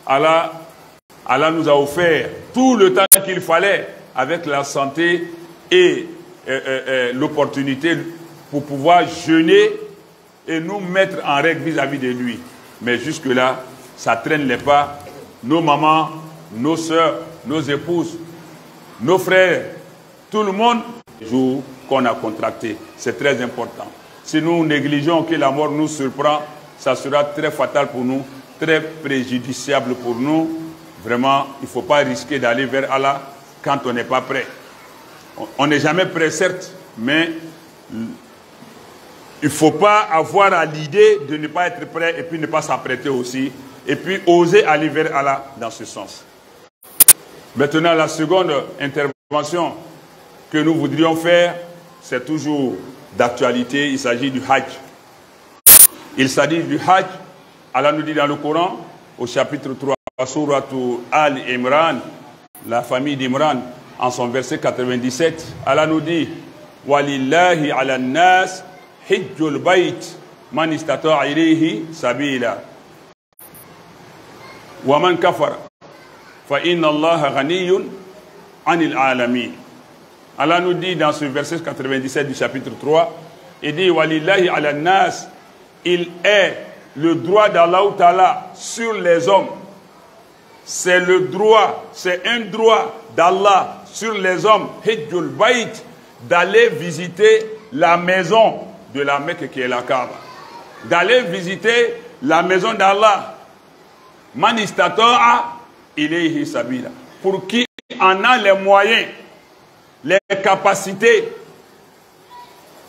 Allah nous a offert tout le temps qu'il fallait avec la santé et l'opportunité pour pouvoir jeûner et nous mettre en règle vis-à-vis de lui. Mais jusque-là, ça traîne les pas. Nos mamans, nos soeurs, nos épouses, nos frères, tout le monde, le jour qu'on a contracté. C'est très important. Si nous négligeons que la mort nous surprend, ça sera très fatal pour nous, très préjudiciable pour nous. Vraiment, il ne faut pas risquer d'aller vers Allah quand on n'est pas prêt. On n'est jamais prêt, certes, mais il ne faut pas avoir à l'idée de ne pas être prêt et puis ne pas s'apprêter aussi. Et puis oser aller vers Allah dans ce sens. Maintenant, la seconde intervention que nous voudrions faire, c'est toujours d'actualité. Il s'agit du Hajj. Il s'agit du Hajj. Allah nous dit dans le Coran, au chapitre 3, Sourate Al-Imran, la famille d'Imran, en son verset 97, Allah nous dit Walillahi ala nas hijjul bayt man istata'a ilayhi sabila wa man kafara fa inna Allaha ghaniyyun 'anil alamin. Allah nous dit dans ce verset 97 du chapitre 3, il dit Walillahi ala nas, il est le droit d'Allah Ta'ala sur les hommes. C'est le droit, c'est un droit d'Allah sur les hommes, Hijjul Bayt, d'aller visiter la maison de la Mecque qui est la Kaaba. D'aller visiter la maison d'Allah. Man istata'a ilayhi sabila. Pour qui en a les moyens, les capacités.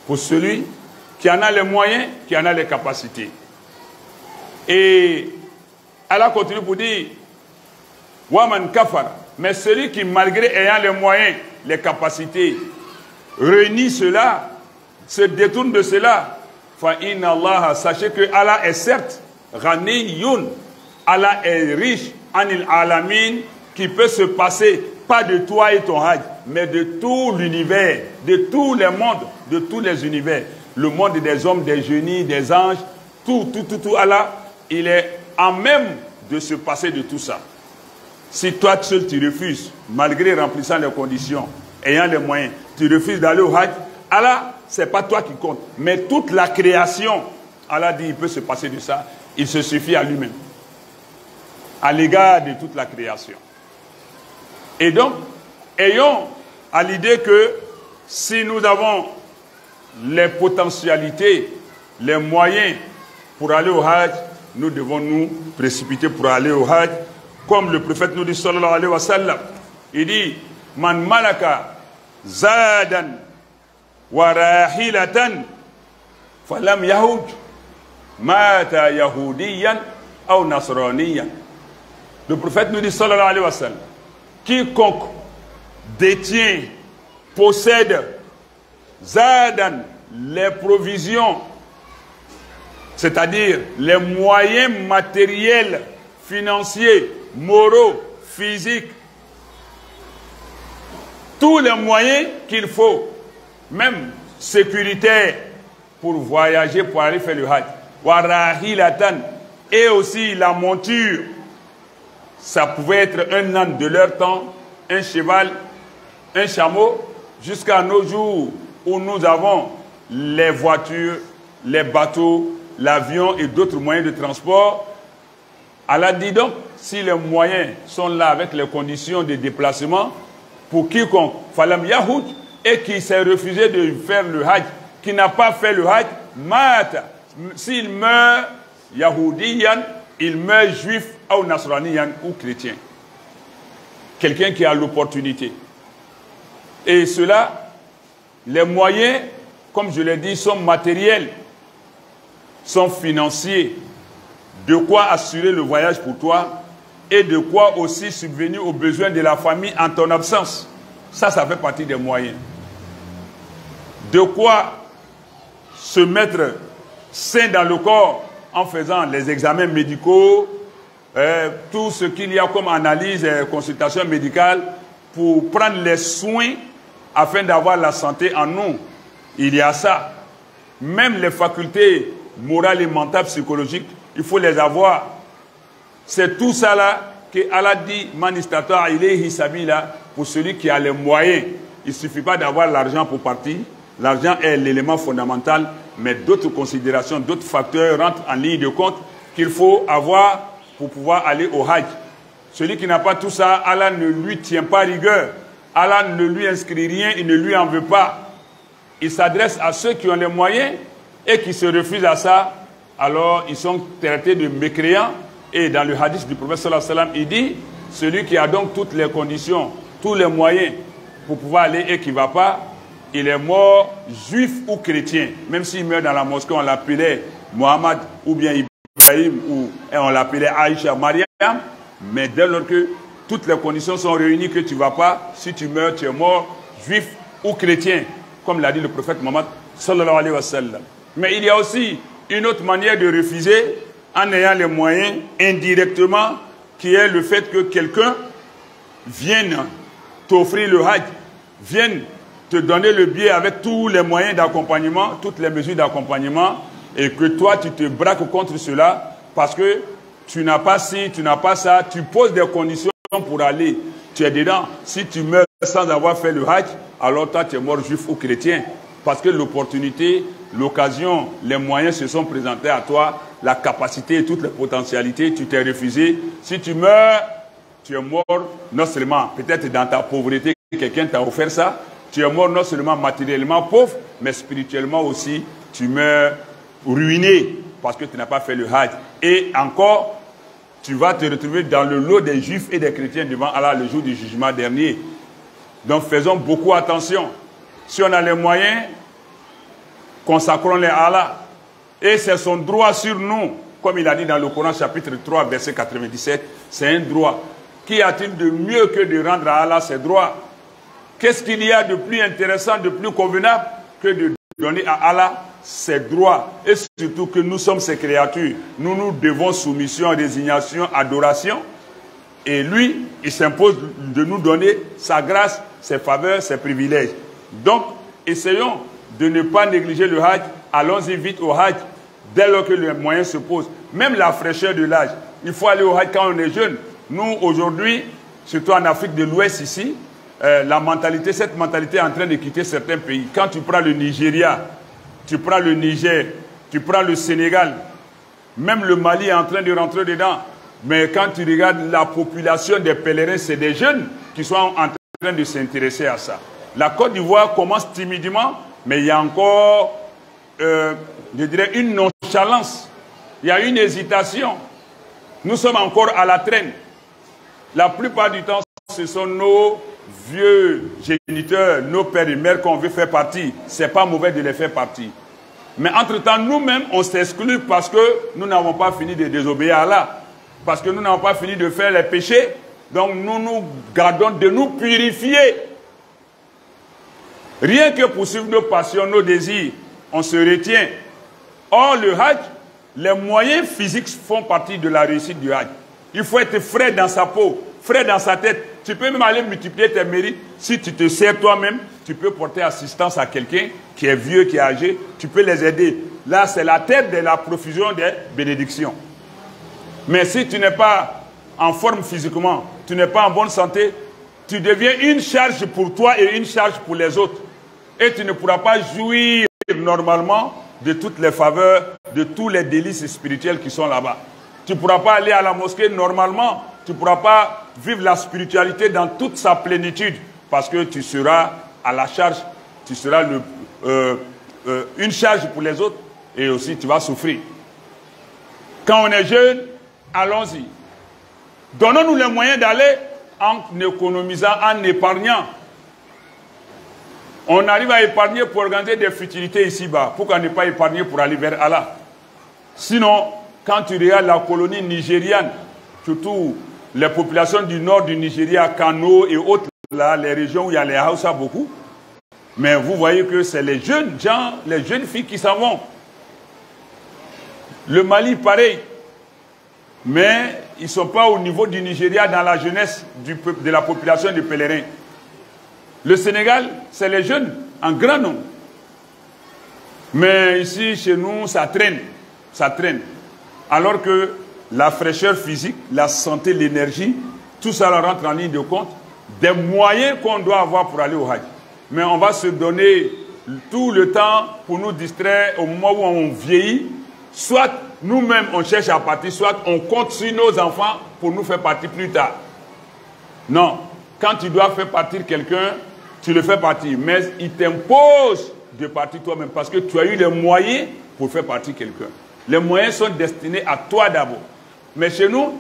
Pour celui qui en a les moyens, qui en a les capacités. Et Allah continue pour dire Waman kafar, mais celui qui, malgré ayant les moyens, les capacités, réunit cela, se détourne de cela, fa inna Allah, sachez que Allah est certes Ghaniyun, Allah est riche, anil alamin, qui peut se passer pas de toi et ton hajj, mais de tout l'univers, de tous les mondes, de tous les univers, le monde des hommes, des génies, des anges, tout, Allah, il est en même de se passer de tout ça. Si toi seul tu refuses, malgré remplissant les conditions, ayant les moyens, tu refuses d'aller au Hajj, Allah, ce n'est pas toi qui compte, mais toute la création, Allah dit, il peut se passer de ça, il se suffit à lui-même, à l'égard de toute la création. Et donc, ayons à l'idée que si nous avons les potentialités, les moyens pour aller au Hajj, nous devons nous précipiter pour aller au Hajj. Comme le prophète nous dit, sallallahu alayhi wa sallam, il dit, man malaka zadan wa rahilatan falam yahud mata yahudiyan ou nasraniyan. Le prophète nous dit, sallallahu alayhi wa sallam, quiconque détient, possède zadan, les provisions, c'est-à-dire les moyens matériels, financiers, moraux, physiques, tous les moyens qu'il faut, même sécuritaires, pour voyager, pour aller faire le Hajj. Warahilatan, et aussi la monture. Ça pouvait être un âne de leur temps, un cheval, un chameau, jusqu'à nos jours où nous avons les voitures, les bateaux, l'avion et d'autres moyens de transport. Allah dit donc, si les moyens sont là avec les conditions de déplacement, pour quiconque, Falam Yahoud, et qui s'est refusé de faire le Hajj, qui n'a pas fait le Hajj, Mata, s'il meurt Yahoudiyan, il meurt juif, ou Nasraniyan, ou chrétien. Quelqu'un qui a l'opportunité. Et cela, les moyens, comme je l'ai dit, sont matériels, sont financiers, de quoi assurer le voyage pour toi et de quoi aussi subvenir aux besoins de la famille en ton absence. Ça fait partie des moyens. De quoi se mettre sain dans le corps en faisant les examens médicaux, tout ce qu'il y a comme analyse et consultation médicale pour prendre les soins afin d'avoir la santé en nous. Il y a ça. Même les facultés morales et mentales, psychologiques, il faut les avoir. C'est tout ça là que Allah dit, Man istata'a ilayhi sabila, pour celui qui a les moyens. Il ne suffit pas d'avoir l'argent pour partir. L'argent est l'élément fondamental, mais d'autres considérations, d'autres facteurs rentrent en ligne de compte qu'il faut avoir pour pouvoir aller au Hajj. Celui qui n'a pas tout ça, Allah ne lui tient pas rigueur. Allah ne lui inscrit rien, il ne lui en veut pas. Il s'adresse à ceux qui ont les moyens et qui se refusent à ça. Alors, ils sont traités de mécréants. Et dans le hadith du prophète sallallahu alayhi wa sallam, il dit, celui qui a donc toutes les conditions, tous les moyens pour pouvoir aller et qui ne va pas, il est mort juif ou chrétien. Même s'il meurt dans la mosquée, on l'appelait Mohammed ou bien Ibrahim ou on l'appelait Aïcha Mariam. Mais dès lors que toutes les conditions sont réunies que tu ne vas pas, si tu meurs, tu es mort juif ou chrétien. Comme l'a dit le prophète Mohammed sallallahu alayhi wa sallam. Mais il y a aussi une autre manière de refuser en ayant les moyens indirectement, qui est le fait que quelqu'un vienne t'offrir le Hajj, vienne te donner le billet avec tous les moyens d'accompagnement, toutes les mesures d'accompagnement, et que toi tu te braques contre cela parce que tu n'as pas ci, tu n'as pas ça, tu poses des conditions pour aller, tu es dedans. Si tu meurs sans avoir fait le Hajj, alors toi tu es mort juif ou chrétien, parce que l'opportunité, l'occasion, les moyens se sont présentés à toi, la capacité et toutes les potentialités, tu t'es refusé. Si tu meurs, tu es mort non seulement, peut-être dans ta pauvreté, quelqu'un t'a offert ça, tu es mort non seulement matériellement pauvre, mais spirituellement aussi, tu meurs ruiné parce que tu n'as pas fait le Hajj. Et encore, tu vas te retrouver dans le lot des juifs et des chrétiens devant Allah le jour du jugement dernier. Donc faisons beaucoup attention. Si on a les moyens, consacrons-les à Allah. Et c'est son droit sur nous, comme il a dit dans le Coran chapitre 3, verset 97, c'est un droit. Qu'y a-t-il de mieux que de rendre à Allah ses droits? Qu'est-ce qu'il y a de plus intéressant, de plus convenable que de donner à Allah ses droits? Et surtout que nous sommes ses créatures. Nous nous devons soumission, résignation, adoration. Et lui, il s'impose de nous donner sa grâce, ses faveurs, ses privilèges. Donc, essayons de ne pas négliger le Hajj. Allons-y vite au Hajj dès lors que les moyens se posent. Même la fraîcheur de l'âge. Il faut aller au Hajj quand on est jeune. Nous, aujourd'hui, surtout en Afrique de l'Ouest ici, cette mentalité est en train de quitter certains pays. Quand tu prends le Nigeria, tu prends le Niger, tu prends le Sénégal, même le Mali est en train de rentrer dedans. Mais quand tu regardes la population des pèlerins, c'est des jeunes qui sont en train de s'intéresser à ça. La Côte d'Ivoire commence timidement, mais il y a encore, je dirais, une nonchalance. Il y a une hésitation. Nous sommes encore à la traîne. La plupart du temps, ce sont nos vieux géniteurs, nos pères et mères qu'on veut faire partie. Ce n'est pas mauvais de les faire partie. Mais entre-temps, nous-mêmes, on s'exclut parce que nous n'avons pas fini de désobéir à Allah. Parce que nous n'avons pas fini de faire les péchés. Donc nous nous gardons de nous purifier. Rien que pour suivre nos passions, nos désirs, on se retient. Or, le Hajj, les moyens physiques font partie de la réussite du Hajj. Il faut être frais dans sa peau, frais dans sa tête. Tu peux même aller multiplier tes mérites. Si tu te sers toi-même, tu peux porter assistance à quelqu'un qui est vieux, qui est âgé. Tu peux les aider. Là, c'est la tête de la profusion des bénédictions. Mais si tu n'es pas en forme physiquement, tu n'es pas en bonne santé, tu deviens une charge pour toi et une charge pour les autres. Et tu ne pourras pas jouir normalement de toutes les faveurs, de tous les délices spirituels qui sont là-bas. Tu ne pourras pas aller à la mosquée normalement. Tu ne pourras pas vivre la spiritualité dans toute sa plénitude. Parce que tu seras à la charge, tu seras une charge pour les autres et aussi tu vas souffrir. Quand on est jeune, allons-y. Donnons-nous les moyens d'aller en économisant, en épargnant. On arrive à épargner pour organiser des futilités ici-bas. Pourquoi ne pas épargner pour aller vers Allah? Sinon, quand tu regardes la colonie nigériane, surtout les populations du nord du Nigeria, Kano et autres, là, les régions où il y a les Hausa beaucoup, mais vous voyez que c'est les jeunes gens, les jeunes filles qui s'en vont. Le Mali, pareil. Mais ils ne sont pas au niveau du Nigeria dans la jeunesse de la population des pèlerins. Le Sénégal, c'est les jeunes, en grand nombre. Mais ici, chez nous, ça traîne. Ça traîne. Alors que la fraîcheur physique, la santé, l'énergie, tout ça rentre en ligne de compte des moyens qu'on doit avoir pour aller au Hajj. Mais on va se donner tout le temps pour nous distraire au moment où on vieillit. Soit nous-mêmes on cherche à partir, soit on compte sur nos enfants pour nous faire partir plus tard. Non, quand tu dois faire partir quelqu'un, tu le fais partir. Mais il t'impose de partir toi-même parce que tu as eu les moyens pour faire partir quelqu'un. Les moyens sont destinés à toi d'abord. Mais chez nous,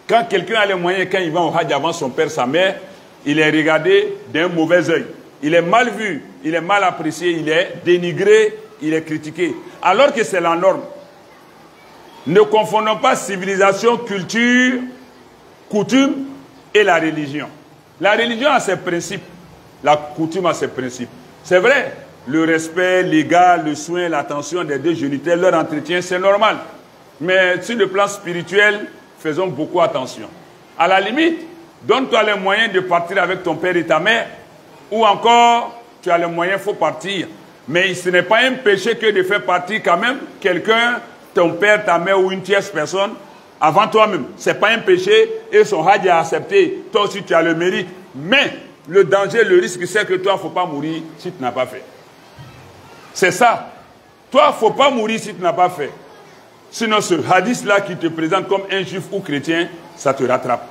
quand quelqu'un a les moyens, quand il va au Hajj avant son père, sa mère, il est regardé d'un mauvais œil. Il est mal vu, il est mal apprécié, il est dénigré, il est critiqué. Alors que c'est la norme. Ne confondons pas civilisation, culture, coutume et la religion. La religion a ses principes, la coutume a ses principes. C'est vrai, le respect, l'égard, le soin, l'attention des deux géniteurs, leur entretien, c'est normal. Mais sur le plan spirituel, faisons beaucoup attention. À la limite, donne-toi les moyens de partir avec ton père et ta mère, ou encore, tu as les moyens, il faut partir. Mais ce n'est pas un péché que de faire partir quand même quelqu'un, ton père, ta mère ou une tierce personne, avant toi-même. Ce n'est pas un péché et son hajj est accepté. Toi aussi, tu as le mérite. Mais le danger, le risque, c'est que toi, il ne faut pas mourir si tu n'as pas fait. C'est ça. Toi, il ne faut pas mourir si tu n'as pas fait. Sinon, ce hadith-là qui te présente comme un juif ou chrétien, ça te rattrape.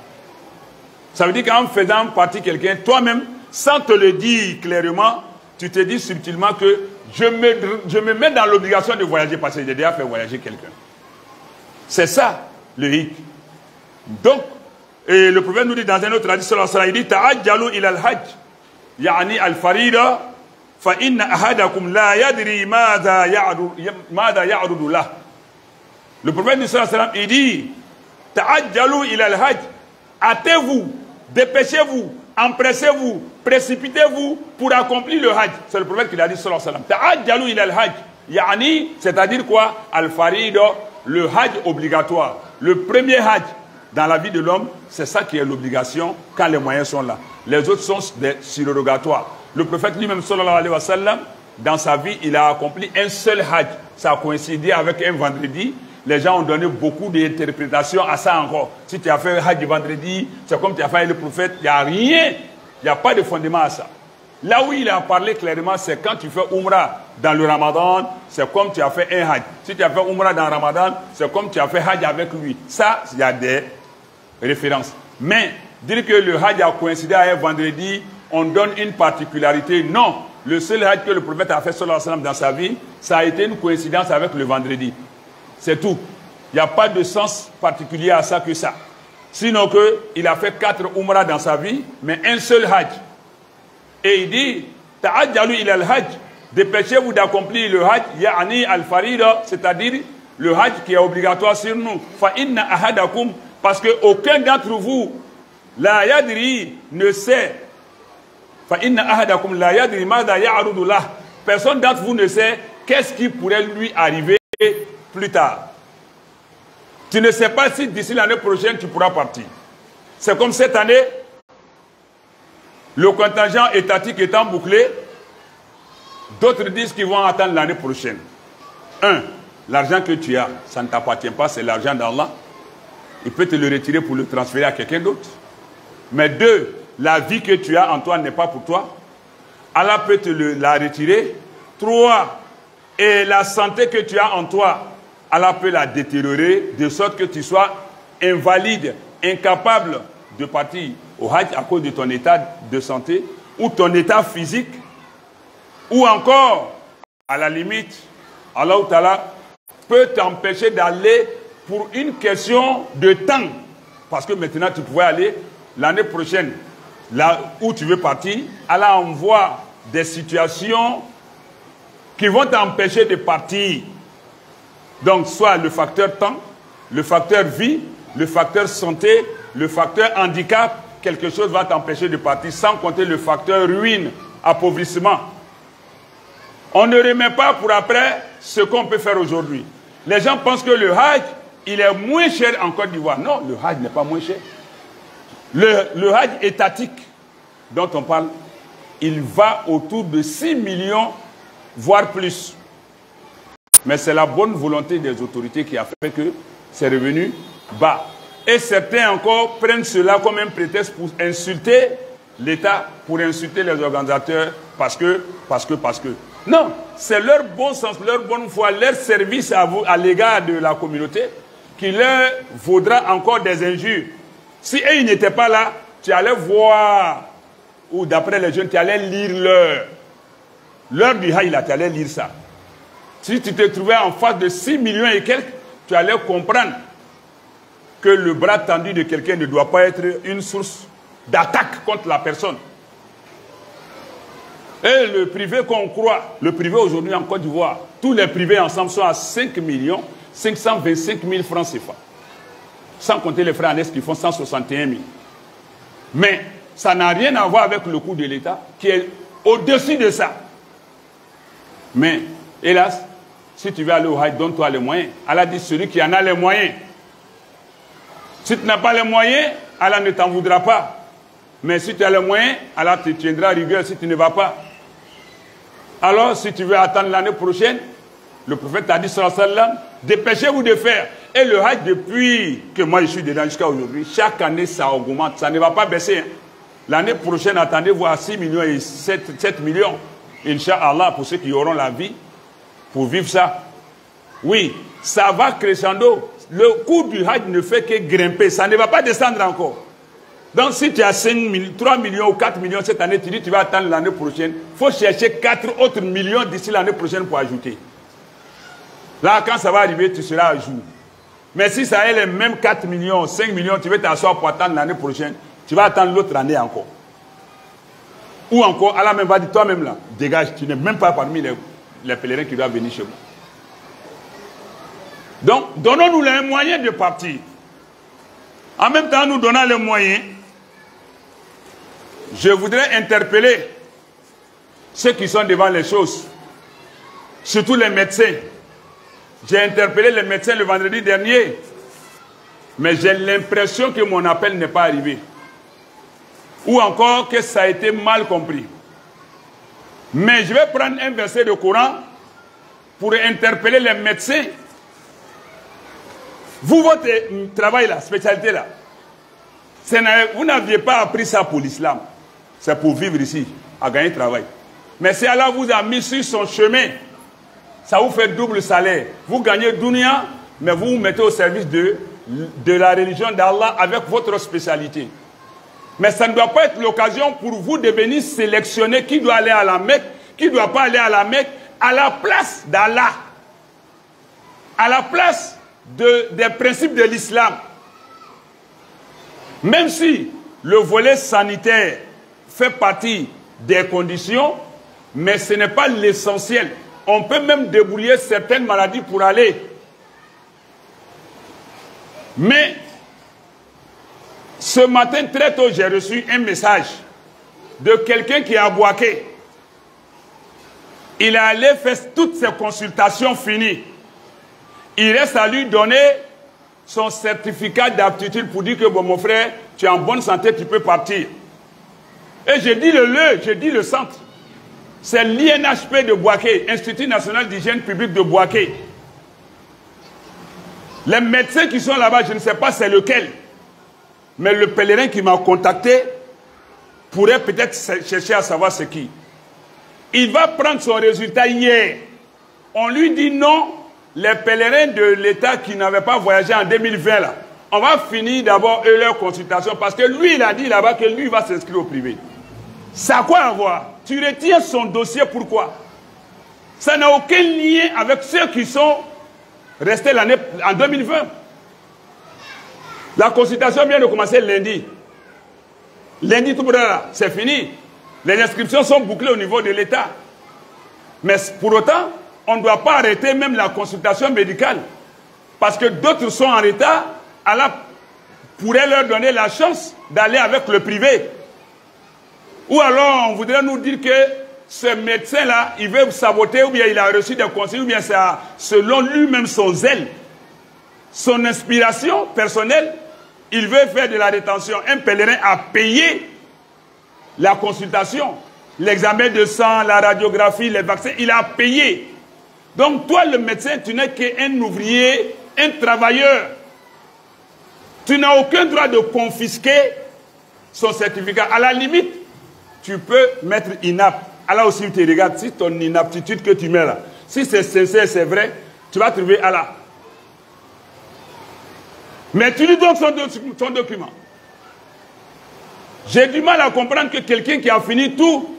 Ça veut dire qu'en faisant partie quelqu'un, toi-même, sans te le dire clairement, tu te dis subtilement que je me mets dans l'obligation de voyager parce que j'ai déjà fait voyager quelqu'un. C'est ça, le hic. Donc, et le prophète nous dit dans un autre hadith, il dit « Ta'ajjalu ila al-hajj, ya'ni al-farida, fa inna ahadakum la yadri mada ya'rudu lah. » Le prophète du sallallahu alayhi wa sallam, il dit « Ta'ajjalu ila al-hajj, hâtez-vous, dépêchez-vous, empressez-vous, précipitez-vous pour accomplir le hajj. » C'est le prophète qui l'a dit sallallahu alayhi wa sallam. « Ta'ajjalu ila al-hajj, ya'ni, c'est-à-dire quoi? Al-farida, le hajj obligatoire. Le premier hajj dans la vie de l'homme, c'est ça qui est l'obligation quand les moyens sont là. Les autres sont des surrogatoires. Le prophète lui-même, sallallahu alayhi wa sallam, dans sa vie, il a accompli un seul hajj. Ça a coïncidé avec un vendredi. Les gens ont donné beaucoup d'interprétations à ça encore. Si tu as fait un hajj vendredi, c'est comme tu as fait le prophète. Il n'y a rien. Il n'y a pas de fondement à ça. Là où il a parlé clairement, c'est quand tu fais Umrah dans le Ramadan, c'est comme tu as fait un hajj. Si tu as fait Umrah dans le Ramadan, c'est comme tu as fait hajj avec lui. Ça, il y a des références. Mais dire que le hajj a coïncidé à un vendredi, on donne une particularité. Non. Le seul hajj que le prophète a fait sallallahu alayhi wa sallam dans sa vie, ça a été une coïncidence avec le vendredi. C'est tout. Il n'y a pas de sens particulier à ça que ça. Sinon qu'il a fait 4 Umrah dans sa vie, mais un seul hajj. Et il dit, ta'ajjalu ila al-hajj, dépêchez-vous d'accomplir le hajj, ya'ani al-farida, c'est-à-dire le hajj qui est obligatoire sur nous. Fa inna ahadakum, parce que aucun d'entre vous, la yadri, ne sait. Fa inna ahadakum la yadri mada ya'rudu lah. Personne d'entre vous ne sait qu'est-ce qui pourrait lui arriver plus tard. Tu ne sais pas si d'ici l'année prochaine tu pourras partir. C'est comme cette année, le contingent étatique étant bouclé, d'autres disent qu'ils vont attendre l'année prochaine. 1. L'argent que tu as, ça ne t'appartient pas, c'est l'argent d'Allah. Il peut te le retirer pour le transférer à quelqu'un d'autre. Mais 2, la vie que tu as en toi n'est pas pour toi. Allah peut te la retirer. 3, et la santé que tu as en toi, Allah peut la détériorer de sorte que tu sois invalide, incapable de partir au hajj à cause de ton état de santé ou ton état physique, ou encore, à la limite, Allah Ta'ala peut t'empêcher d'aller pour une question de temps. Parce que maintenant, tu pouvais aller l'année prochaine, là où tu veux partir, Allah envoie des situations qui vont t'empêcher de partir. Donc, soit le facteur temps, le facteur vie, le facteur santé, le facteur handicap, quelque chose va t'empêcher de partir, sans compter le facteur ruine, appauvrissement. On ne remet pas pour après ce qu'on peut faire aujourd'hui. Les gens pensent que le hajj, il est moins cher en Côte d'Ivoire. Non, le hajj n'est pas moins cher. Le hajj étatique dont on parle, il va autour de 6 millions, voire plus. Mais c'est la bonne volonté des autorités qui a fait que c'est revenu bas. Et certains encore prennent cela comme un prétexte pour insulter l'État, pour insulter les organisateurs, parce que. Non, c'est leur bon sens, leur bonne foi, leur service à l'égard de la communauté qui leur vaudra encore des injures. Si eux, ils n'étaient pas là, tu allais voir, ou d'après les jeunes, tu allais lire l'heure du Hajj, là, tu allais lire ça. Si tu te trouvais en face de 6 millions et quelques, tu allais comprendre que le bras tendu de quelqu'un ne doit pas être une source d'attaque contre la personne. Et le privé qu'on croit, le privé aujourd'hui en Côte d'Ivoire, tous les privés ensemble sont à 5 525 000 francs CFA. Sans compter les frais annexes qui font 161 000. Mais ça n'a rien à voir avec le coût de l'État qui est au-dessus de ça. Mais, hélas, si tu veux aller au Hajj, donne-toi les moyens. Allah dit celui qui en a les moyens. Si tu n'as pas les moyens, Allah ne t'en voudra pas. Mais si tu as les moyens, Allah te tiendra rigueur si tu ne vas pas. Alors, si tu veux attendre l'année prochaine, le prophète t'a dit, sallallahu alayhi wa sallam, dépêchez-vous de faire. Et le Hajj, depuis que moi je suis dedans jusqu'à aujourd'hui, chaque année ça augmente, ça ne va pas baisser. Hein. L'année prochaine, attendez-vous à 6 millions et 7 millions. Inch'Allah, pour ceux qui auront la vie, pour vivre ça. Oui, ça va crescendo. Le coût du Hajj ne fait que grimper, ça ne va pas descendre encore. Donc si tu as 3 millions ou 4 millions cette année, tu dis tu vas attendre l'année prochaine, il faut chercher 4 autres millions d'ici l'année prochaine pour ajouter. Là, quand ça va arriver, tu seras à jour. Mais si ça est les mêmes 4 millions, 5 millions, tu veux t'asseoir pour attendre l'année prochaine, tu vas attendre l'autre année encore. Ou encore, Allah même va dire toi-même là, dégage, tu n'es même pas parmi les pèlerins qui doivent venir chez moi. Donc, donnons-nous les moyens de partir. En même temps, nous donnant les moyens, je voudrais interpeller ceux qui sont devant les choses, surtout les médecins. J'ai interpellé les médecins le vendredi dernier, mais j'ai l'impression que mon appel n'est pas arrivé. Ou encore que ça a été mal compris. Mais je vais prendre un verset de Coran pour interpeller les médecins. Vous, votre travail là, spécialité là, vous n'aviez pas appris ça pour l'islam. C'est pour vivre ici, à gagner travail. Mais si Allah vous a mis sur son chemin, ça vous fait double salaire. Vous gagnez dunya, mais vous vous mettez au service de la religion d'Allah avec votre spécialité. Mais ça ne doit pas être l'occasion pour vous de venir sélectionner qui doit aller à la Mecque, qui ne doit pas aller à la Mecque, à la place d'Allah, à la place des principes de l'islam. Même si le volet sanitaire fait partie des conditions, mais ce n'est pas l'essentiel. On peut même débrouiller certaines maladies pour aller. Mais ce matin, très tôt, j'ai reçu un message de quelqu'un qui est à Bouaké. Il est allé faire toutes ses consultations finies. Il reste à lui donner son certificat d'aptitude pour dire que bon, mon frère, tu es en bonne santé, tu peux partir. Et j'ai dit le centre. C'est l'INHP de Bouaké, Institut National d'Hygiène Publique de Bouaké. Les médecins qui sont là-bas, je ne sais pas c'est lequel. Mais le pèlerin qui m'a contacté pourrait peut-être chercher à savoir c'est qui. Il va prendre son résultat hier. On lui dit non, les pèlerins de l'État qui n'avaient pas voyagé en 2020 là, on va finir d'abord leur consultation parce que lui il a dit là-bas que lui va s'inscrire au privé. Ça a quoi à voir? Tu retires son dossier, pourquoi? Ça n'a aucun lien avec ceux qui sont restés l'année en 2020. La consultation vient de commencer lundi. Lundi, tout c'est fini. Les inscriptions sont bouclées au niveau de l'État. Mais pour autant, on ne doit pas arrêter même la consultation médicale. Parce que d'autres sont en retard, Allah pourrait leur donner la chance d'aller avec le privé. Ou alors on voudrait nous dire que ce médecin-là, il veut saboter, ou bien il a reçu des conseils, ou bien c'est selon lui-même son zèle, son inspiration personnelle, il veut faire de la rétention. Un pèlerin a payé la consultation, l'examen de sang, la radiographie, les vaccins, il a payé. Donc toi, le médecin, tu n'es qu'un ouvrier, un travailleur. Tu n'as aucun droit de confisquer son certificat. À la limite, tu peux mettre inapte. Allah aussi te regarde, si ton inaptitude que tu mets là, si c'est sincère, c'est vrai, tu vas trouver Allah. Mais tu lui donnes son document. J'ai du mal à comprendre que quelqu'un qui a fini tout,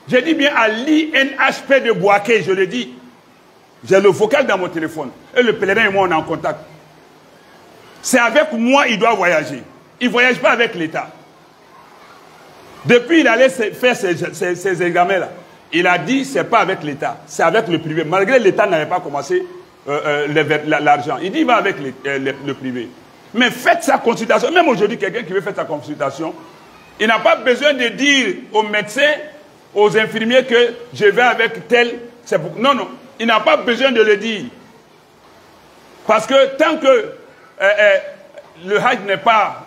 j'ai dit bien à l'INHP de Bouaké, je le dis. J'ai le vocal dans mon téléphone. Et le pèlerin et moi, on est en contact. C'est avec moi qu'il doit voyager. Il ne voyage pas avec l'État. Depuis, il allait faire ses examens-là. Il a dit, ce n'est pas avec l'État, c'est avec le privé. Malgré l'État n'avait pas commencé l'argent. Il dit, il va avec le privé. Mais faites sa consultation. Même aujourd'hui, quelqu'un qui veut faire sa consultation, il n'a pas besoin de dire aux médecins, aux infirmiers que je vais avec tel. Non, non. Il n'a pas besoin de le dire. Parce que tant que le Hajj n'est pas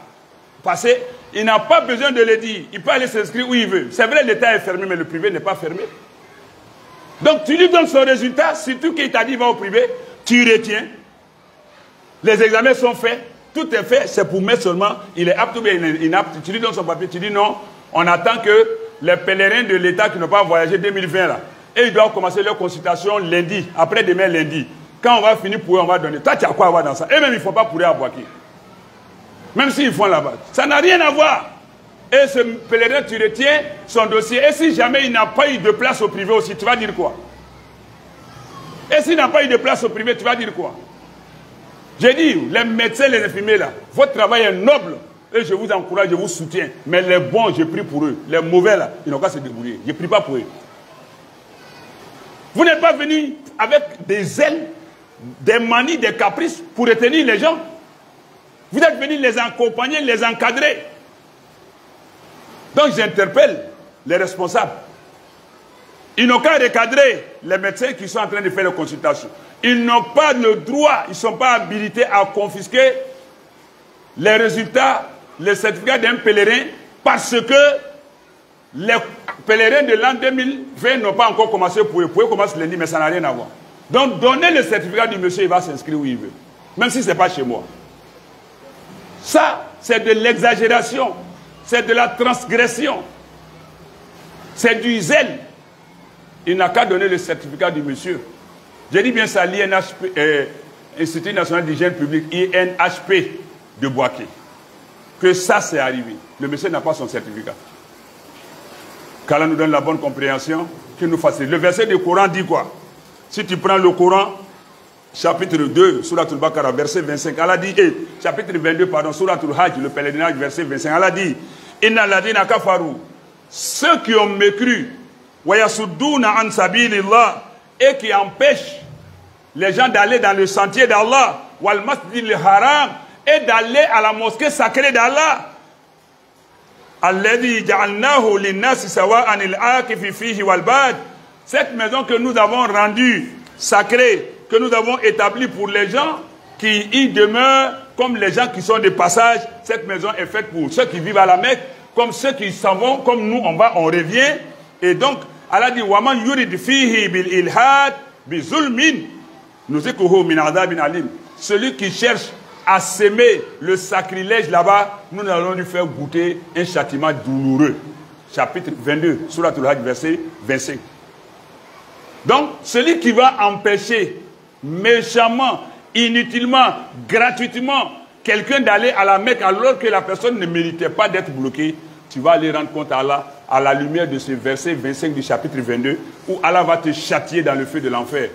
passé, il n'a pas besoin de le dire. Il peut aller s'inscrire où il veut. C'est vrai, l'État est fermé, mais le privé n'est pas fermé. Donc tu lui donnes son résultat, surtout qu'il t'a dit va au privé, tu retiens. Les examens sont faits, tout est fait, c'est pour mettre seulement, il est apte ou bien inapte. Tu lui donnes son papier, tu dis non, on attend que les pèlerins de l'État qui n'ont pas voyagé 2020 là, et ils doivent commencer leur consultation lundi, après-demain lundi. Quand on va finir pour eux, on va donner. Toi, tu as quoi à voir dans ça? Et même, il ne faut pas pourrir à Bouaké. Même s'ils font là-bas. Ça n'a rien à voir. Et ce pèlerin, tu retiens son dossier. Et si jamais il n'a pas eu de place au privé aussi, tu vas dire quoi? Et s'il n'a pas eu de place au privé, tu vas dire quoi? J'ai dit, les médecins, les infirmiers là, votre travail est noble. Et je vous encourage, je vous soutiens. Mais les bons, je prie pour eux. Les mauvais là, ils n'ont qu'à se débrouiller. Je ne prie pas pour eux. Vous n'êtes pas venu avec des ailes, des manies, des caprices pour retenir les gens. Vous êtes venus les accompagner, les encadrer. Donc j'interpelle les responsables. Ils n'ont qu'à recadrer les médecins qui sont en train de faire les consultations. Ils n'ont pas le droit, ils ne sont pas habilités à confisquer les résultats, les certificats d'un pèlerin parce que les pèlerins de l'an 2020 n'ont pas encore commencé pour eux. Vous pouvez commencer lundi, mais ça n'a rien à voir. Donc donnez le certificat du monsieur, il va s'inscrire où il veut. Même si ce n'est pas chez moi. Ça, c'est de l'exagération. C'est de la transgression. C'est du zèle. Il n'a qu'à donner le certificat du monsieur. J'ai dit bien ça, l'INHP, Institut National d'Hygiène Publique, INHP de Bouaké. Que ça, c'est arrivé. Le monsieur n'a pas son certificat. Qu'Allah nous donne la bonne compréhension, qu'il nous facilite. Le verset du Coran dit quoi? Si tu prends le Coran, chapitre 2, Surat al-Baqarah, verset 25, Allah dit, chapitre 22, pardon, Surat al-Hajj, le pèlerinage, verset 25, Allah dit, Inna ladina kafaru, ceux qui ont mécru, wa yasudduna an sabilillah, et qui empêchent les gens d'aller dans le sentier d'Allah, wal masjidil haram, et d'aller à la mosquée sacrée d'Allah. Alladhi ja'alnahu linnasi sawa'an al-aqifi fihi wal bad. Cette maison que nous avons rendue sacrée, que nous avons établie pour les gens qui y demeurent, comme les gens qui sont de passage, cette maison est faite pour ceux qui vivent à la Mecque, comme ceux qui s'en vont, comme nous on revient. Et donc, Allah dit, Waman yurid fihi bil ilhad bi zulmin nuzikuhu min adabin alim. Celui qui cherche à s'aimer le sacrilège là-bas, nous allons lui faire goûter un châtiment douloureux. Chapitre 22, Surat al-Hajj, verset 25. Donc, celui qui va empêcher méchamment, inutilement, gratuitement, quelqu'un d'aller à la Mecque alors que la personne ne méritait pas d'être bloquée, tu vas aller rendre compte à Allah à la lumière de ce verset 25 du chapitre 22 où Allah va te châtier dans le feu de l'enfer.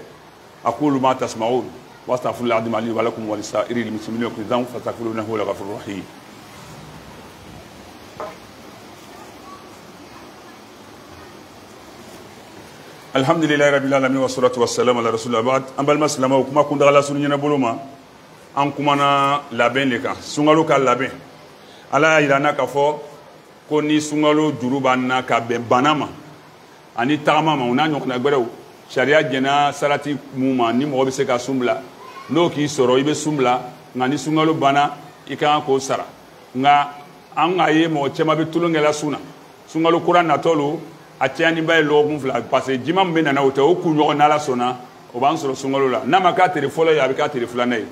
Aqulu ma tasma'un wa astaghfirullah al-azim li wa lakum wa lisa'iril muslimina wa kullu fastaghfiruhu innahu huwal ghafurur rahim. Alhamdulillah rabbil alamin wa salatu wa salam ala rasulillah ba'd. Ambal maslama o kuma kunda ala sunu nyana boloma an kumana labɛn le kan sunkalo ka labɛn ala y'a yir'an na k'a fɔ ko ni sunkalo juru b'an na ka bɛn bana ma ani tagama ma o n'a ɲɔgɔnna gbɛrɛw sariya jɛnna sarati mun ma ni mɔgɔ bɛ se ka sun bila n'o k'i sɔrɔ i bɛ sun bila nka ni sunkalo banna i ka kan k'o sara nka an k'a ye mɔgɔ caman bɛ tulonkɛla sun na sunkalo kura natɔ lo a cɛyaninba ye lɔgɔkun fila parce que jima min bɛ nana o tɛ o kun ɲɔgɔn n'ala sɔnna o b'an sɔrɔ sunkalo la n'a ma k'a tile fɔlɔ ye a bɛ k'a tile filanan ye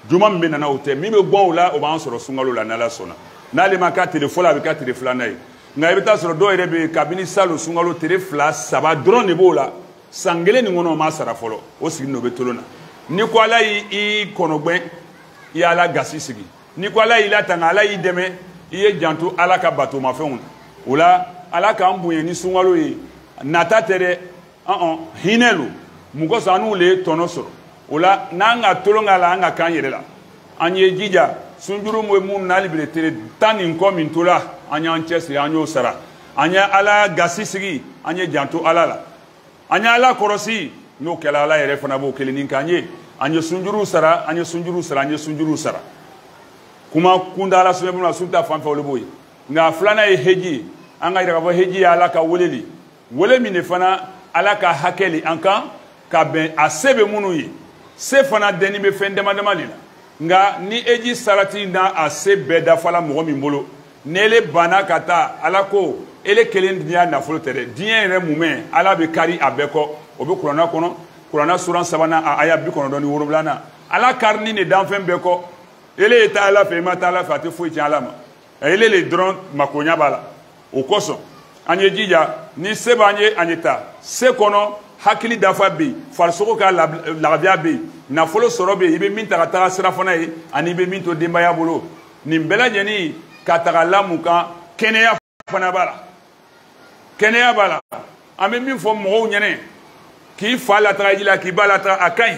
juma min bɛ nana o tɛ min bɛ bɔ o la o b'an sɔrɔ sunkalo la n'Ala sɔnna n'ale ma k'a tile fɔlɔ a bɛ k'a tile filanan ye nka i bɛ taa sɔrɔ dɔw yɛrɛ bɛ kabini salon sunkalo tile 2 3 dɔrɔn de b'o la san kelen nin kɔnɔ o ma sara fɔlɔ o sigilen o bɛ tolon na ni ko Ala y'i kɔnɔgɛn i y'Ala gasi sigi ni ko Ala y'i latanga Ala y'i dɛmɛ i ye janto Ala ka batomafɛnw na o la Ala k'an bonya ni sunkalo ye nata tɛ dɛ hinɛ lo mun kosɔn an n'u le ye tɔnɔ sɔrɔ o la n'an ka tolon k'a la an ka k'an yɛrɛ la an ye jija sunjuru ye mun n'ale bɛ tile 10 nin kɔ min tola an y'an cɛsiri an y'o sara an ye Ala gasi sigi an ye janto Ala la an ye Ala kɔrɔsi n'o kɛla Ala yɛrɛ fana b'o kelennin k'an ye an ye sunjuru sara an ye sunjuru sara an ye sunjuru sara kuma kundala sunjuru sunta fan fɛ olu b'o ye nka filanan ye heji ye an ka yira k'a fɔ heji ye Ala ka weleli wele min de fana Ala ka hakɛli an kan ka bɛn a se bɛ minnu ye se fana dɛnni bɛ fɛn dama dama de la nka ni heji sarati n'a a se bɛɛ dafala mɔgɔ min bolo n'ele banna ka taa Ala ko ele kelen diɲɛ nafolo tɛ dɛ diɲɛ yɛrɛ mumɛ Ala bɛ kari a bɛɛ kɔ o bɛ kuranna kɔnɔ kuranna suran 3nan a aya 97 Ala karinin de danfɛn bɛɛ kɔ ele ye taa Ala fɛ i ma taa Ala fɛ a tɛ foyi tiɲɛ Ala ma ele le dɔrɔn makoɲa b'a la o kosɔn an ye jija ni se b'an ye an ye taa se kɔnɔ hakili dafa bɛ yen farisogo ka lafiya bɛ yen nafolo sɔrɔ bɛ yen i bɛ min ta ka taga sira fana ye ani i bɛ min to denbaya bolo nin bɛɛ lajɛlen ka taga lamu kan kɛnɛya fana b'a la kɛnɛya b'a la an bɛ min fɔ mɔgɔw ɲɛna k'i fa lataga ji la k'i ba lataga a ka ɲi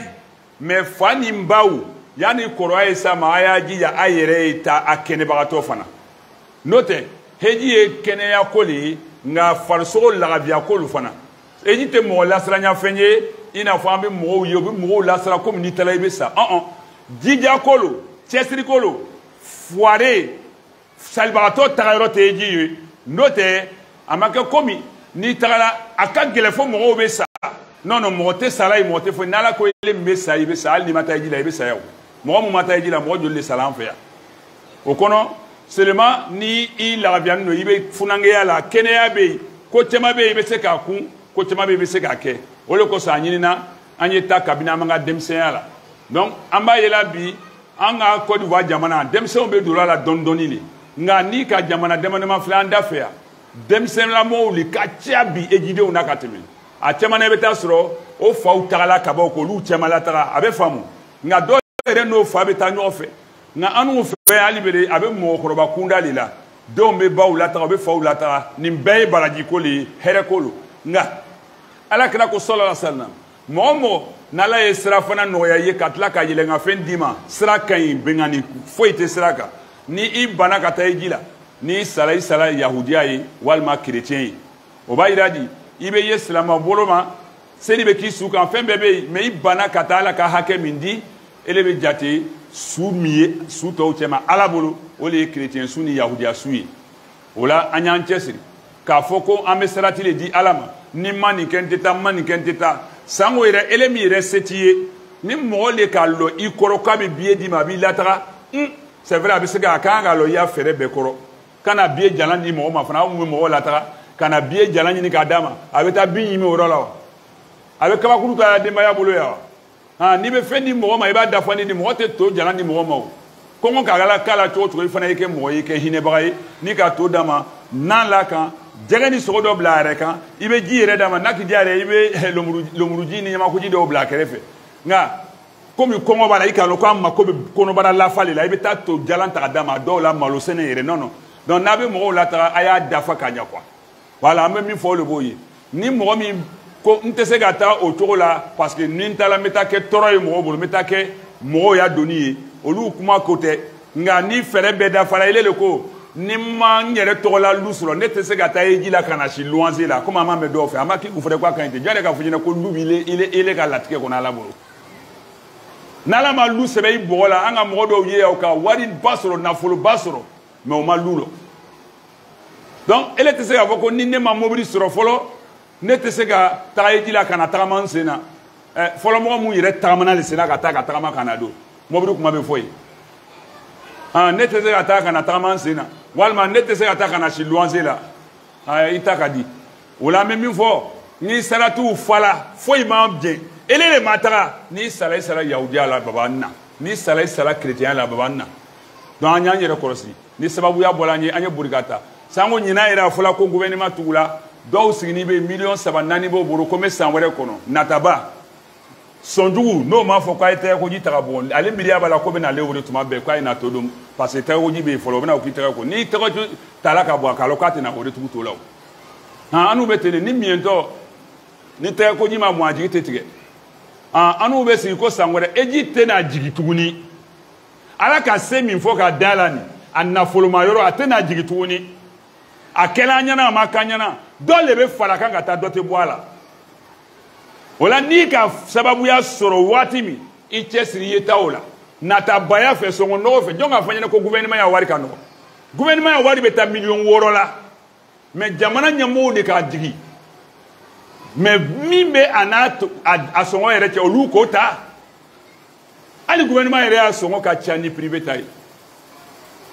mais fa ni baw yanni kɔrɔya ye sa ma a y'a jija a yɛrɛ ye ta a kɛnɛbagatɔ fana n'o tɛ heji ye kɛnɛya ko de ye nka farisogo lagabiya k'olu fana heji tɛ mɔgɔ lasiranya fɛn ye i n'a fɔ an bɛ mɔgɔw ye u bɛ mɔgɔw lasira komi n'i taara i bɛ sa jija ko lo cɛsiri ko lo fuware salibagatɔ tagayɔrɔ tɛ heji ye n'o tɛ a ma kɛ komi n'i tagara a ka gɛlɛn fo mɔgɔw bɛ sa non mɔgɔ tɛ sala ye mɔgɔ tɛ foyi n'Ala ko ele min bɛ sa i bɛ sa hali n'i ma taa heji la i bɛ sa yan mɔgɔ mun ma taa heji la mɔgɔ joli de sala an fɛ yan o kɔnɔ seulement ni i lagabiyani don i bɛ funangeya la kɛnɛya bɛ yen ko caman bɛ yen i bɛ se k'a kun ko caman bɛ yen i bɛ se k'a kɛ o de kosɔn a ɲinina an ye taa kabini an ka denmisɛnya la donc an b'a ye la bi an ka Côte d'Ivoire jamana denmisɛnw bɛ don a la dɔɔni dɔɔni de nka ni ka jamana dama dama filɛ an da fɛ yan denmisɛnlamɔɔw de ka ca bi ejidenw na ka tɛmɛ a caman na i bɛ taa sɔrɔ o faw tagala ka bɔ k'olu cɛman lataga a bɛ faamu nka dɔw yɛrɛ n'o fa bɛ taa ɲɔgɔn fɛ nka an n'u fɛ hali bi a bɛ mɔgɔkɔrɔba kunda de la denw bɛ baw lataga u bɛ faw lataga nin bɛɛ ye baraji ko de ye hɛrɛ ko lo nka Ala kira ko sallallahu alaihi wasallam mɔgɔ o mɔgɔ n'Ala ye sira fana nɔgɔya i ye ka tila ka yɛlɛnkanfɛn d'i ma sira ka ɲi bɛnkanni foyi tɛ sira kan ni i banna ka taa heji la ni i sara yahudiya ye walima kerecɛn ye o b'a yira di i bɛ ye silamɛ bolo ma seli bɛ k'i su kan fɛn bɛɛ bɛ yen mais i banna ka taa Ala ka hakɛ min di ele bɛ jate su min ye su tɔw cɛma Ala bolo o de ye kerecɛn su ni yahudiya su ye o la an y'an cɛsiri k'a fɔ ko an bɛ sarati de di Ala ma ni ma nin kɛ n tɛ taa ma nin kɛ n tɛ taa sango yɛrɛ ele min yɛrɛ se t'i ye ni mɔgɔ de k'a lɔ i kɔrɔ k'a bɛ billet d'i ma a b'i lataga c'est vrai a bɛ se ka a kan k'a lɔ i y'a fɛɛrɛ bɛɛ kɔrɔ kana billet jalan di mɔgɔ ma fana aw mun bɛ mɔgɔ lataga kana billet jalan ɲini k'a d'a ma a bɛ taa bin ɲimi o yɔrɔ la wa a bɛ kabakuru k'a denbaya bolo yan wa n'i bɛ fɛn di mɔgɔ ma i b'a dafa ni di mɔgɔ tɛ to jalan di mɔgɔ ma o kɔngɔ k'a la cogo cogo i fana y'i kɛ mɔgɔ ye i kɛ hinɛbaga ye ni ka to d'a ma nan la kan jɛgɛ ni sogo dɔ bila a yɛrɛ kan i bɛ ji yɛrɛ d'a ma n'a k'i diya yɛrɛ i bɛ lomuruji ni ɲamakuji dɔw bila a kɛrɛfɛ nka komi kɔngɔ b'a la i k'a dɔn k'a mako bɛ kɔnɔbara lafa de la i bɛ taa to jalan ta ka d'a ma a dɔw la malo sɛnɛ yɛrɛ nɔnɔ donc n'a bɛ mɔgɔw lataga a y'a dafa ka ɲɛ quoi voilà an bɛ min fɔ o de b'o ye ni mɔgɔ min ko n tɛ se ka taa o cogo la parce que ni n taara n bɛ taa kɛ tɔɔrɔ ye mɔgɔw bolo n bɛ taa kɛ mɔgɔw y'a donni ye olu kuma ko tɛ nka ni fɛɛrɛ bɛɛ dafara ele le ko ni ma n yɛrɛ tɔgɔla lu sɔrɔ ne tɛ se ka taa heji la ka na si luwanze la komi an m'a mɛn dɔw fɛ an b'a k'i kun fɔra ko a ka ɲi ten jɔn yɛrɛ k'a fɔ ɲɛna ko lu b'ile ka latigɛ kɔnɔ Ala bolo n'Ala ma lu sɛbɛn i bɔgɔ la an ka mɔgɔ dɔw ye aw ka wari ba sɔrɔ nafolo ba sɔrɔ mais o ma lu lɔ donc ele tɛ se k'a fɔ ko ni ne ma mobili sɔrɔ fɔlɔ ne tɛ se ka taga heji la ka na tagama n sen na fɔlɔ mɔgɔ mun yɛrɛ tagamana le sen na ka taa ka tagama ka na don mobili kuma bɛ fɔ yen ne tɛ se ka taa ka na tagama n sen na walima ne tɛ se ka taa ka na si luwanze la i ta ka di o la an bɛ min fɔ ni saratiw fala foyi ma jɛ ele le ma taga n'i sara i sara yahudiya la baba na ni sala sala chrétien la babanna donc anya nyere korosi ni sababu ya bola nyi anya burigata sango nyina ira fola ko gouvernement tugula do sigini be million 7 nani bo boro ko me sanwere kono nataba sonjugu no ma fo ko ite ko jita bon ale biria bala ko be na lewre tuma be ko ina todum parce que tawo jibe folo be na ko itara ko ni tawo talaka bo akalo kati na ore tugu tolaw ha anu betene ni miento ni te ko jima mo aji tetige anu be si ko sangwere eji te na jigi tuguni ala ka se min fo ka dalani anna folo mayoro atena jigi tuguni akela nyana makanyana dole be fala kan ta dote boala wala ni ka sababu ya soro wati mi ichesiri yetaola nata baya fe songo no fe jonga fanya ko gouvernement ya wari kanu gouvernement ya wari beta million woro la mais jamana nyamo de ka digi mais mimbe anato asongo ere che olu ko ta ali gouvernement ere asongo ka chani privé tai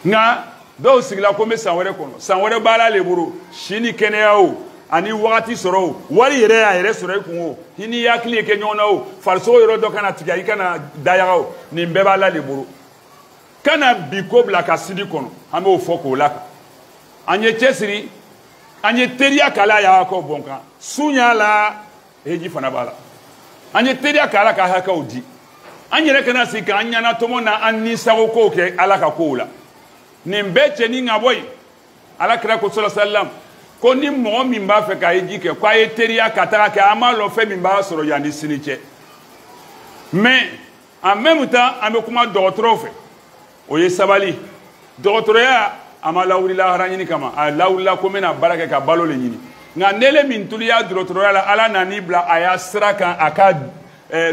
nga do sigla ko me sanwere kono sanwere bala le buru shini keneyao ani wakati soro wari yere ya yere soro kungo hini yakli ke nyona o farso yoro do kana tiga ikana dayao ni mbeba la le buru kana biko bla ka sidi kono ame o foko laka anye chesiri anye teria kala ya ko bonka sunya la eji fana bala anye teria kala ka haka odi anye rekana sika anya na tomo na anni sago ko ke alaka ko la ni mbeche ni ngaboy ala kira ko sallallahu alaihi wasallam ko ni mo min ba fe ka eji ke kwa eteria katara ke amalo fe min ba soro ya ni siniche mais en même temps ame kuma docteur fe o ye sabali docteur ya amala wulila haranyini kama lawula ko mena baraka ka balo le nyini nga nele min tuliya docteur la ala nani bla aya sraka aka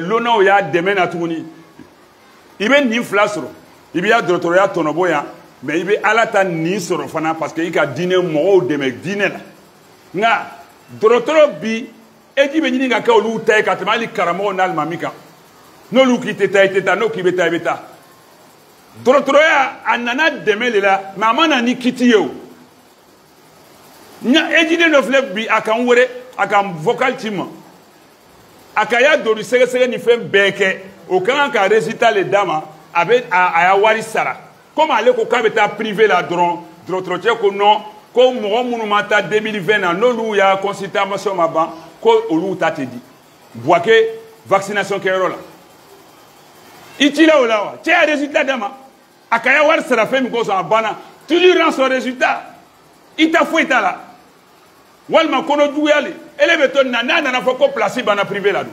lono ya demena tuguni ibe ni flasoro ibe ya docteur ya tonobo ya mais ibe ala ta ni soro fana parce que ika dine mo de me dine la nga docteur bi eji be nyini nga ka olu tay ka tamali karamo na almamika no lu ki teta no ki beta beta docteur ya anana demele la mama na ni kitiyo nya eji de no flep bi akan wore akan vocal team akaya do sege ni fem beke o kan ka résultat les dames avec aya wari sara comme aller ko kabeta privé la dron drotroche ko non ko mo monumata 2020 na no lu ya consultation maban ko olu ta te di boake vaccination ke rola itila olawa che résultat dama akaya war sara femi ko so abana tu lui rends son résultat ita fo itala walma kono duyali elebeton na fo ko place bana privé la do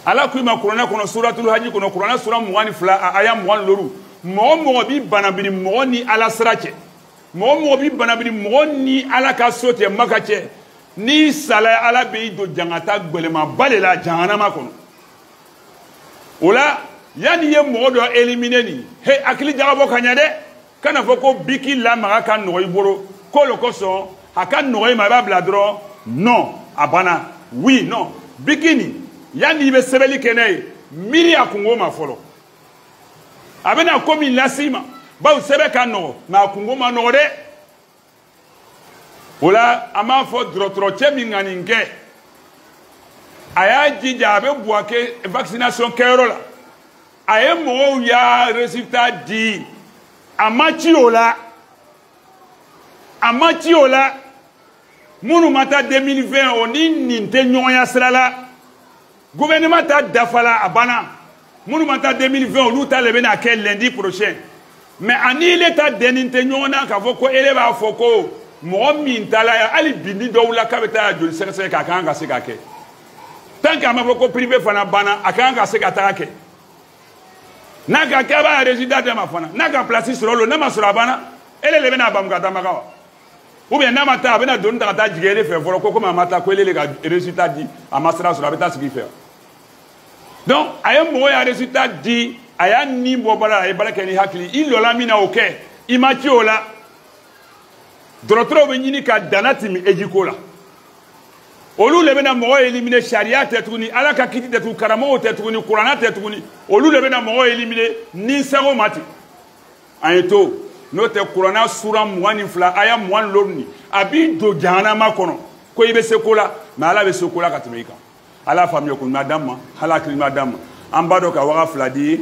ala kuima Qur'ana kono suratul hajj kono Qur'ana sura muwani fla aya muwan loru mo bi banabiri mo ni ala srache mo bi banabiri mo ni ala ka sote makache ni sala ala be do jangata gbelema balela jahannama kono ola yani ye mo do éliminer ni he akili jagabo kanyade kana foko biki la maka kan no iboro ko lo koso akan no ma babla dro non abana oui non bikini yani ibe sebeli kenei miri akungo mafolo abena komi lasima ba usebe kano ma akungo manore ola ama fo drotroche minganinge aya jija abe buake vaccination kerola aye mo ya résultat di amachi ola munu mata 2020 oni ninte nyoya srala gouvernement ta dafala abana monumenta 2020 olu ta lebe na quel lundi prochain mais ani l'état deninte nyona ka foko eleba foko mo min tala ya ali bindi dowla ka beta joli sese ka kanga se ka ke tant que ma foko privé fana bana akanga se ka ta ke naga ka ba résident de ma fana naga place sur lo na ma sur abana ele lebe na bam ka tamaka ou bien na mata bena don ta ta jigele fe foro ko ma mata ko ele ga résultat di amasra sur abeta ce qui fait. Donc, aya mo ya résultat di aya ni bobala ay balaka ni hakli ilo la mina oke imati ola drotro be nyini ka danati mi ejikola olu le bena mo éliminer sharia tetuni ala ka kiti tetu karamo tetuni qur'ana tetuni olu le bena mo éliminer ni sago mati ayeto note qur'ana sura mwani fla aya mwan lorni abi do jana makono ko ibe sekola na ala be sekola katumika ala famille ko madame ala kri madame an b'a dɔn ka waga fila di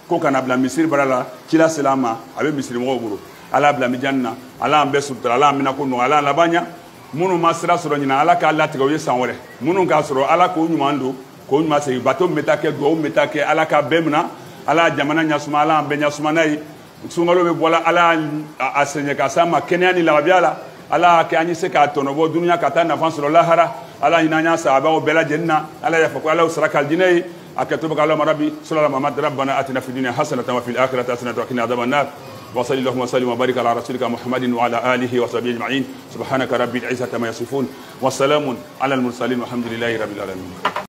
ko kana bila misiri bara la kila sela ma a bɛ misirimɔgɔw bolo ala bila mijanni na ala an bɛɛ sutura ala an bɛna ko nɔgɔya ala an laban ɲa minnu ma sira sɔrɔ ɲinan ala k'a latigɛ u ye san wɛrɛ minnu k'a sɔrɔ ala k'o ɲuman don k'o ɲuman segin bato min bɛ taa kɛ duwawu min bɛ taa kɛ ala k'a bɛɛ minɛ ala jamana ɲasuma ala an bɛɛ ɲasuma n'a ye sunkalo bɛ bɔla ala a sɛɲɛ ka s'a ma kɛnɛya ni lafiya la ala kɛ an ye se k'a tɔnɔbɔ dunuya ka taa nafa sɔrɔ lahara ala hinɛ an sahabaw bɛɛ lajɛlen na ala y'a fɔ ko ala sara ka diinɛ ye a kɛ to bɛ ala marabi sallallahu muhammad rabbana atina fid dunya hasanatan wa fil akhirati hasanatan wa qina adhaban nar wa sallallahu wa sallim wa barik ala rasulika muhammadin wa ala alihi wa sahbihi ajma'in subhanaka rabbil izzati ma yasifun wa salamun ala al mursalin walhamdulillahi rabbil alamin